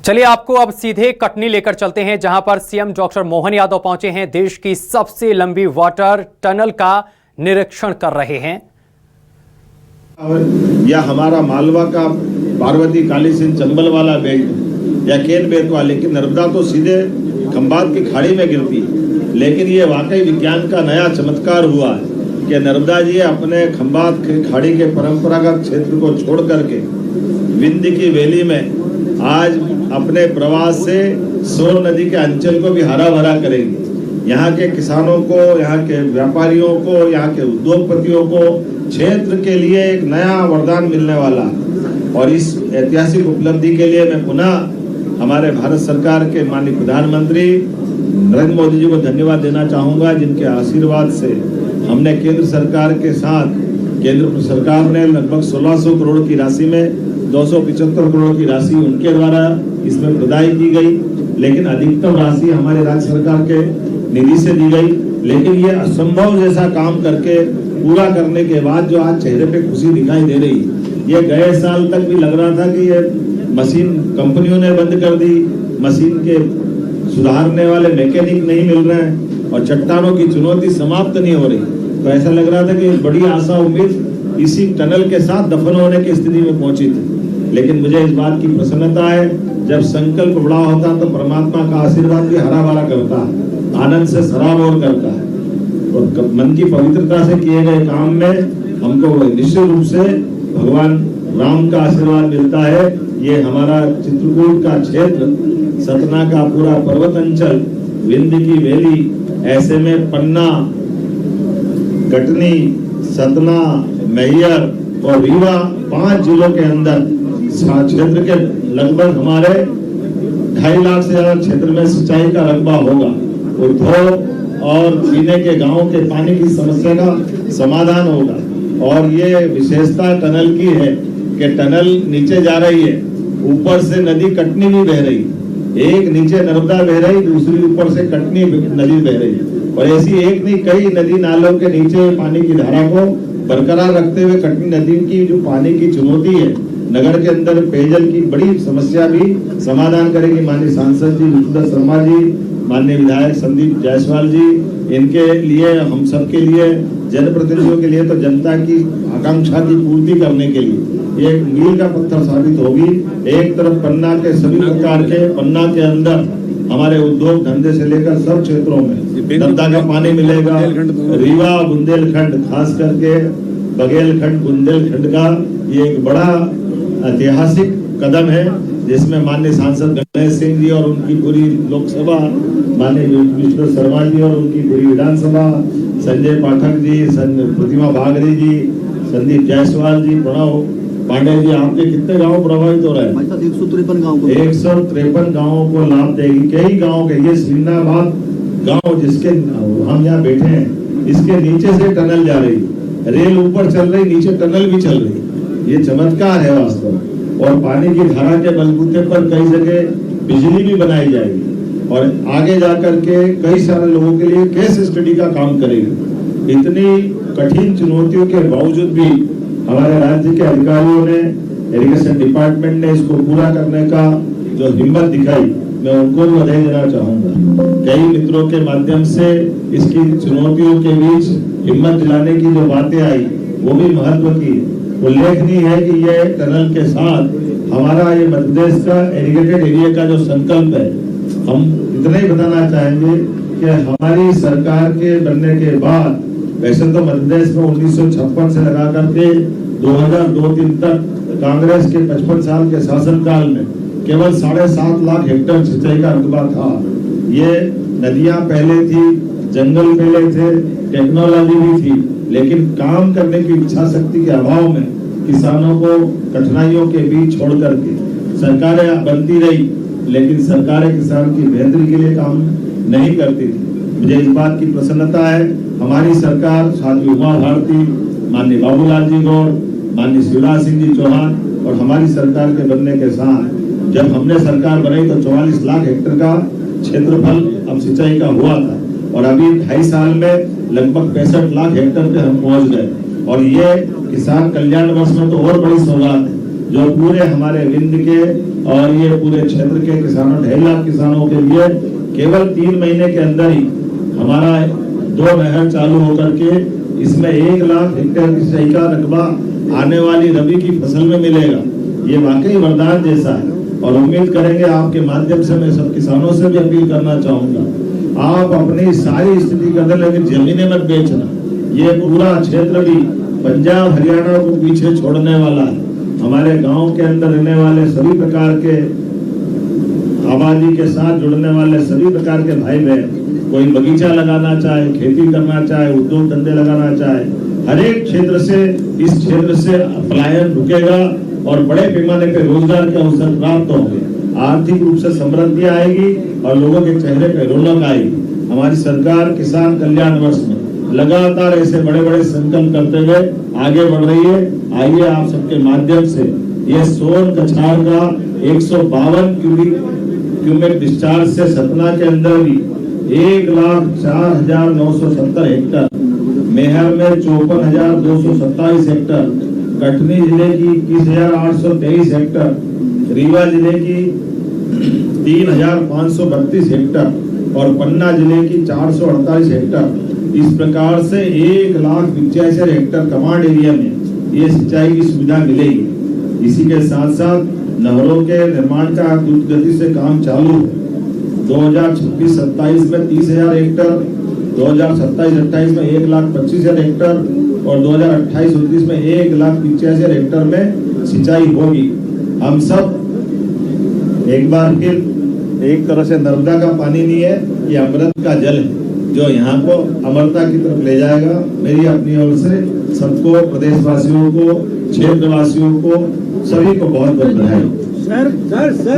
चलिए आपको अब सीधे कटनी लेकर चलते हैं, जहां पर सीएम डॉक्टर मोहन यादव पहुंचे हैं। देश की सबसे लंबी वाटर टनल का निरीक्षण कर रहे हैं। या हमारा मालवा का पार्वती काली सिंह चंबल वाला बेल्ट या केन बेतवा, लेकिन नर्मदा तो सीधे खंबात की खाड़ी में गिरती है। लेकिन ये वाकई विज्ञान का नया चमत्कार हुआ है कि नर्मदा जी अपने खंबात की खाड़ी के परंपरागत क्षेत्र को छोड़ करके विंध्य की वैली में आज अपने प्रवास से सोन नदी के अंचल को भी हरा भरा करेंगे। यहाँ के किसानों को, यहाँ के व्यापारियों को, यहाँ के उद्योगपतियों को क्षेत्र के लिए एक नया वरदान मिलने वाला है। और इस ऐतिहासिक उपलब्धि के लिए मैं पुनः हमारे भारत सरकार के माननीय प्रधानमंत्री नरेंद्र मोदी जी को धन्यवाद देना चाहूँगा, जिनके आशीर्वाद से हमने केंद्र सरकार के साथ, केंद्र सरकार ने लगभग 1600 करोड़ की राशि में 275 करोड़ की राशि उनके द्वारा इसमें प्रदाय की गई, लेकिन अधिकतम राशि हमारे राज्य सरकार के निधि से दी गई। लेकिन ये असंभव जैसा काम करके पूरा करने के बाद जो आज चेहरे पे खुशी दिखाई दे रही, ये गए साल तक भी लग रहा था कि ये मशीन कंपनियों ने बंद कर दी, मशीन के सुधारने वाले मैकेनिक नहीं मिल रहे हैं और चट्टानों की चुनौती समाप्त नहीं हो रही। तो ऐसा लग रहा था कि बड़ी आशा उम्मीद इसी टनल के साथ दफन होने की स्थिति में पहुंची थी। लेकिन मुझे इस बात की प्रसन्नता है, जब संकल्प बड़ा होता तो परमात्मा का आशीर्वाद भी हरा भरा करता है, आनंद से सराबोर करता है। और मन की पवित्रता से किए गए काम में हमको निश्चित रूप से भगवान राम का आशीर्वाद मिलता है। ये हमारा चित्रकूट का क्षेत्र, सतना का पूरा पर्वत अंचल, विंध्य की वैली, ऐसे में पन्ना, कटनी, सतना, मैहर और रीवा 5 जिलों के अंदर क्षेत्र के लगभग हमारे 2.5 लाख से ज्यादा क्षेत्र में सिंचाई का रकबा होगा। उद्योग और पीने के गांव के पानी की समस्या का समाधान होगा। और ये विशेषता टनल की है कि टनल नीचे जा रही है, ऊपर से नदी कटनी भी बह रही, एक नीचे नर्मदा बह रही, दूसरी ऊपर से कटनी नदी बह रही। और ऐसी एक नहीं, कई नदी नालों के नीचे पानी की धारा को बरकरार रखते हुए कटनी नदी की जो पानी की चुनौती है, नगर के अंदर पेयजल की बड़ी समस्या भी समाधान करेगी। माननीय सांसद जी विष्णुदत्त शर्मा जी, माननीय विधायक संदीप जायसवाल जी, इनके लिए, हम सब के लिए, जनप्रतिनिधियों के लिए तो जनता की आकांक्षा की पूर्ति करने के लिए ये एक मील का पत्थर साबित होगी। एक तरफ पन्ना के सभी प्रकार के, पन्ना के अंदर हमारे उद्योग धंधे से लेकर सब क्षेत्रों में नर्मदा का पानी मिलेगा। रीवा बुंदेलखंड, खास करके बघेलखंड बुंदेलखंड का ये एक बड़ा ऐतिहासिक कदम है, जिसमें माननीय सांसद गणेश सिंह जी और उनकी पूरी लोकसभा, माननीय विष्णु शर्मा जी और उनकी पूरी विधानसभा, संजय पाठक जी, प्रतिमा बागरी जी, संदीप जायसवाल जी, प्रणव पांडे जी, आपके कितने गांव प्रभावित हो रहे हैं? 153 गांवों को लाभ देगी। कई गांव के, ये सिन्नाबाद गांव जिसके हम यहाँ बैठे हैं, इसके नीचे से टनल जा रही, रेल ऊपर चल रही, नीचे टनल भी चल रही। ये चमत्कार है वास्तव में। और पानी की धारा के बलबूते पर कई जगह बिजली भी बनाई जाएगी और आगे जाकर के कई सारे लोगों के लिए केस स्टडी का काम करेगी। इतनी कठिन चुनौतियों के बावजूद भी हमारे राज्य के अधिकारियों ने, इरिगेशन डिपार्टमेंट ने इसको पूरा करने का जो हिम्मत दिखाई, मैं उनको भी बधाई देना चाहूंगा। कई मित्रों के माध्यम से इसकी चुनौतियों के बीच हिम्मत दिलाने की जो बातें आई, वो भी महत्व की। उल्लेखनीय है कि ये टनल के साथ हमारा ये मध्य प्रदेश का इरिगेटेड एरिया का जो संकल्प है, हम इतना ही बताना चाहेंगे कि हमारी सरकार के बनने के बाद, वैसे तो मध्य प्रदेश में 1956 से लगा करके 2002-03 तक कांग्रेस के 55 साल के शासनकाल में केवल 7.5 लाख हेक्टेयर सिंचाई का रकबा था। ये नदियां पहले थी, जंगल पहले थे, टेक्नोलॉजी भी थी, लेकिन काम करने की इच्छा शक्ति के अभाव में किसानों को कठिनाइयों के बीच छोड़ करके सरकारें बनती रही, लेकिन सरकारें किसान की बेहतरी के लिए काम नहीं करती थी। मुझे इस बात की प्रसन्नता है, हमारी सरकार, साध्वी उमा भारती, माननीय बाबूलाल जी गौड़, माननीय शिवराज सिंह जी चौहान और हमारी सरकार के बनने के साथ जब हमने सरकार बनाई तो 44 लाख हेक्टेयर का क्षेत्रफल अब सिंचाई का हुआ था और अभी 2.5 साल में लगभग 65 लाख हेक्टेयर पे हम पहुंच गए। और ये किसान कल्याण वर्ष में तो और बड़ी सौगात है, जो पूरे हमारे विंध्य के और ये पूरे क्षेत्र के किसानों 2.5 लाख किसानों के लिए केवल 3 महीने के अंदर ही हमारा 2 नहर चालू होकर के इसमें 1 लाख हेक्टेयर की सिंचाई का रकबा आने वाली रबी की फसल में मिलेगा। ये वाकई वरदान जैसा है और उम्मीद करेंगे आपके माध्यम से मैं सब किसानों से भी अपील करना चाहूंगा, आप अपनी सारी स्थिति के अंदर लेकिन जमीनें मत बेचना। ये पूरा क्षेत्र भी पंजाब हरियाणा को पीछे छोड़ने वाला है। हमारे गांव के अंदर रहने वाले सभी प्रकार के आबादी के साथ जुड़ने वाले सभी प्रकार के भाई बहन, कोई बगीचा लगाना चाहे, खेती करना चाहे, उद्योग धंधे लगाना चाहे, हर एक क्षेत्र से इस क्षेत्र से पलायन रुकेगा और बड़े पैमाने पे रोजगार के अवसर प्राप्त होंगे, आर्थिक रूप से समृद्धि आएगी और लोगों के चेहरे पे रौनक आएगी। हमारी सरकार किसान कल्याण वर्ष में लगातार ऐसे बड़े बड़े संकल्प करते हुए आगे बढ़ रही है। आइए आप सबके माध्यम से ये सोन कछार का 152 क्यूबिक डिस्चार्ज से सतना के अंदर भी 1,04,970 हेक्टर, मेहर में 54,227 हेक्टर, कटनी जिले की 21,823 हेक्टर, रीवा जिले की 3,532 हेक्टर और पन्ना जिले की 448 हेक्टर, इस प्रकार से 1,85,000 हेक्टर कमांड एरिया में ये सिंचाई की सुविधा मिलेगी। इसी के साथ साथ नहरों के निर्माण का द्रुत गति से काम चालू है। 2026-27 में 30,000 हेक्टर, 2027-28 में 1,25,000 हेक्टर और 2028-29 में 1,85,000 हेक्टर में सिंचाई होगी। हम सब एक बार फिर एक तरह से नर्मदा का पानी नहीं है, ये अमृत का जल है जो यहाँ को अमरता की तरफ ले जाएगा। मेरी अपनी ओर से सबको, प्रदेशवासियों को, क्षेत्रवासियों को, सभी को बहुत बहुत बधाई। सर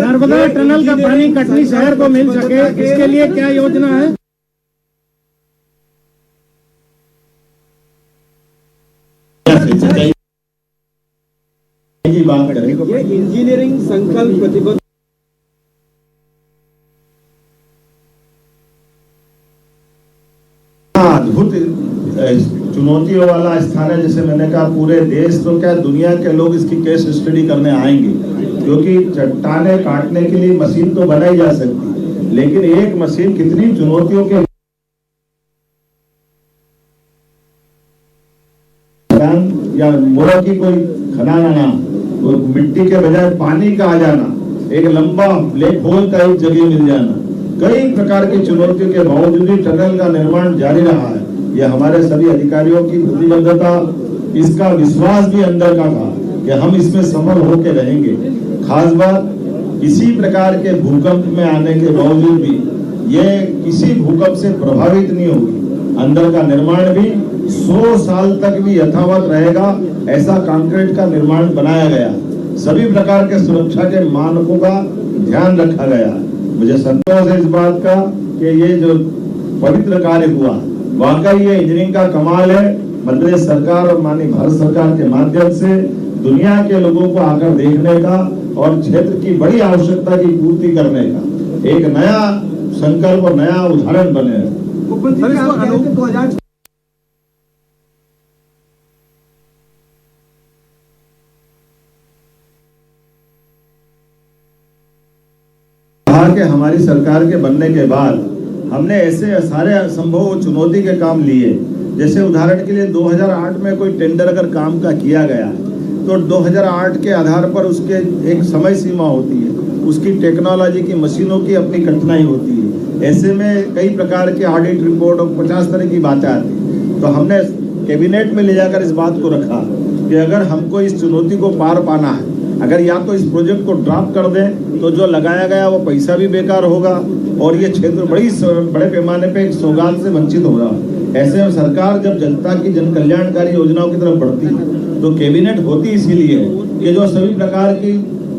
नर्मदा टनल का पानी कटनी शहर को मिल सके, इसके लिए क्या योजना है? की बात करें, ये इंजीनियरिंग संकल्प प्रतिबद्ध अद्भुत चुनौतियों वाला स्थान है। जैसे मैंने कहा, पूरे देश तो क्या दुनिया के लोग इसकी केस स्टडी करने आएंगे, क्योंकि चट्टाने काटने के लिए मशीन तो बनाई जा सकती, लेकिन एक मशीन कितनी चुनौतियों के या मोरा की कोई खदाना, तो मिट्टी के बजाय पानी का आ जाना, एक लंबा ब्लैक होल का एक जगह मिल जाना, कई प्रकार की चुनौतियों के बावजूद टनल का निर्माण जारी रहा है। यह हमारे सभी अधिकारियों की प्रतिबद्धता, इसका विश्वास भी अंदर का था कि हम इसमें सफल होकर रहेंगे। खास बात, इसी प्रकार के भूकंप में आने के बावजूद भी ये किसी भूकंप से प्रभावित नहीं होगी। अंदर का निर्माण भी 100 साल तक भी यथावत रहेगा, ऐसा कंक्रीट का निर्माण बनाया गया। सभी प्रकार के सुरक्षा के मानकों का ध्यान रखा गया। मुझे संतोष है इस बात का कि ये जो पवित्र कार्य हुआ, वाकई ये इंजीनियरिंग का कमाल है। मध्य प्रदेश सरकार और माननीय भारत सरकार के माध्यम से दुनिया के लोगों को आकर देखने का और क्षेत्र की बड़ी आवश्यकता की पूर्ति करने का एक नया संकल्प और नया उदाहरण बने। कि हमारी सरकार के बनने के बाद हमने ऐसे सारे असंभव चुनौती के काम लिए। जैसे उदाहरण के लिए 2008 में कोई टेंडर अगर काम का किया गया तो 2008 के आधार पर उसके एक समय सीमा होती है, उसकी टेक्नोलॉजी की, मशीनों की अपनी कठिनाई होती है। ऐसे में कई प्रकार के ऑडिट रिपोर्ट और 50 तरह की बातें आती। तो हमने कैबिनेट में ले जाकर इस बात को रखा कि अगर हमको इस चुनौती को पार पाना है, अगर या तो इस प्रोजेक्ट को ड्रॉप कर दें तो जो लगाया गया वो पैसा भी बेकार होगा और ये क्षेत्र बड़े पैमाने पे एक सौगात से वंचित हो रहा है। ऐसे में सरकार जब जनता की जन कल्याणकारी योजनाओं की तरफ बढ़ती है तो कैबिनेट होती इसीलिए कि जो सभी प्रकार की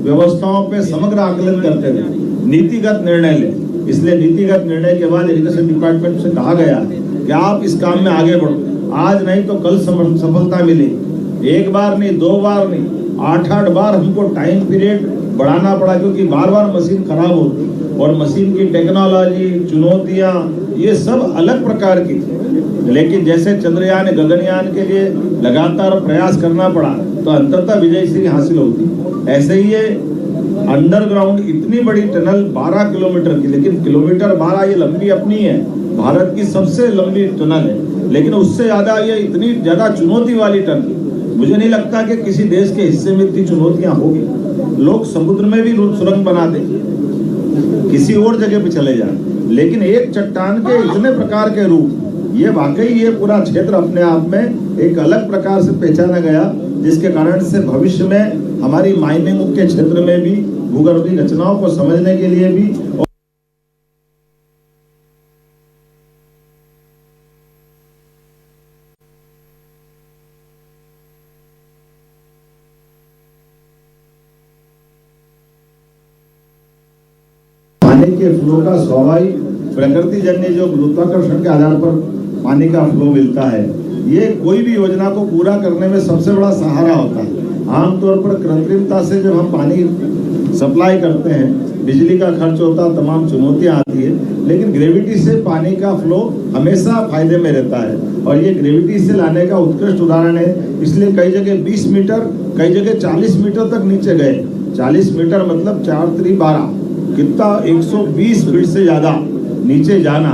व्यवस्थाओं पे समग्र आकलन करते थे, नीतिगत निर्णय ले। इसलिए नीतिगत निर्णय के बाद एजुकेशन डिपार्टमेंट से कहा गया कि आप इस काम में आगे बढ़ो, आज नहीं तो कल सफलता मिली। एक बार नहीं, 2 बार नहीं, 8-8 बार हमको टाइम पीरियड बढ़ाना पड़ा, क्योंकि बार-बार मशीन खराब होती और मशीन की टेक्नोलॉजी, चुनौतियां, ये सब अलग प्रकार की थी। लेकिन जैसे चंद्रयान, गगनयान के लिए लगातार प्रयास करना पड़ा तो अंततः विजय श्री हासिल होती। ऐसे ही ये अंडरग्राउंड इतनी बड़ी टनल 12 किलोमीटर की, लेकिन किलोमीटर 12 ये लंबी अपनी है, भारत की सबसे लंबी टनल है, लेकिन उससे ज्यादा ये इतनी ज्यादा चुनौती वाली टनल मुझे नहीं लगता कि किसी देश के हिस्से में इतनी चुनौतियां होगी। लोग समुद्र में भी सुरंग बना दे, किसी और जगह पे चले जाए, लेकिन एक चट्टान के इतने प्रकार के रूप, ये वाकई ये पूरा क्षेत्र अपने आप में एक अलग प्रकार से पहचाना गया, जिसके कारण से भविष्य में हमारी माइनिंग के क्षेत्र में भी, भूगर्भीय रचनाओं को समझने के लिए भी पानी के फ्लो का स्वाभाविक प्रकृति जन्य जो गुरुत्वाकर्षण के आधार पर पानी का फ्लो मिलता है, ये कोई भी योजना को पूरा करने में सबसे बड़ा सहारा होता है। आमतौर पर कृत्रिमता से जब हम पानी सप्लाई करते हैं, बिजली का खर्च होता है, तमाम चुनौतियां आती है, लेकिन ग्रेविटी से पानी का फ्लो हमेशा फायदे में रहता है और ये ग्रेविटी से लाने का उत्कृष्ट उदाहरण है। इसलिए कई जगह 20 मीटर, कई जगह 40 मीटर तक नीचे गए। 40 मीटर मतलब 4 × 12 कितना, 120 फीट से ज्यादा नीचे जाना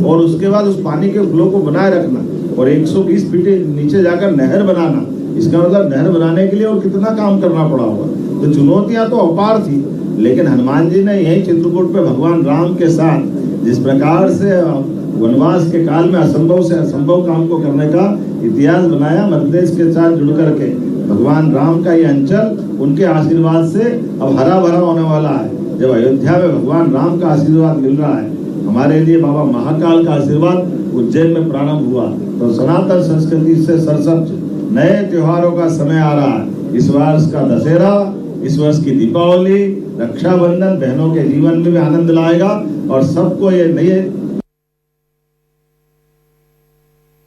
और उसके बाद उस पानी के फ्लो को बनाए रखना और 120 फीट नीचे जाकर नहर बनाना, इसका मतलब नहर बनाने के लिए और कितना काम करना पड़ा होगा। तो चुनौतियां तो अपार थी, लेकिन हनुमान जी ने यही चित्रकूट पे भगवान राम के साथ जिस प्रकार से वनवास के काल में असंभव से असंभव काम को करने का इतिहास बनाया, मध्य प्रदेश के साथ जुड़ करके भगवान राम का ये अंचल उनके आशीर्वाद से अब हरा भरा होने वाला है। जब अयोध्या में भगवान राम का आशीर्वाद मिल रहा है, हमारे लिए बाबा महाकाल का आशीर्वाद उज्जैन में प्रारंभ हुआ, तो सनातन संस्कृति से सरसब्ज नए त्योहारों का समय आ रहा है। इस वर्ष का दशहरा, इस वर्ष की दीपावली, रक्षाबंधन बहनों के जीवन में भी आनंद लाएगा और सबको ये नए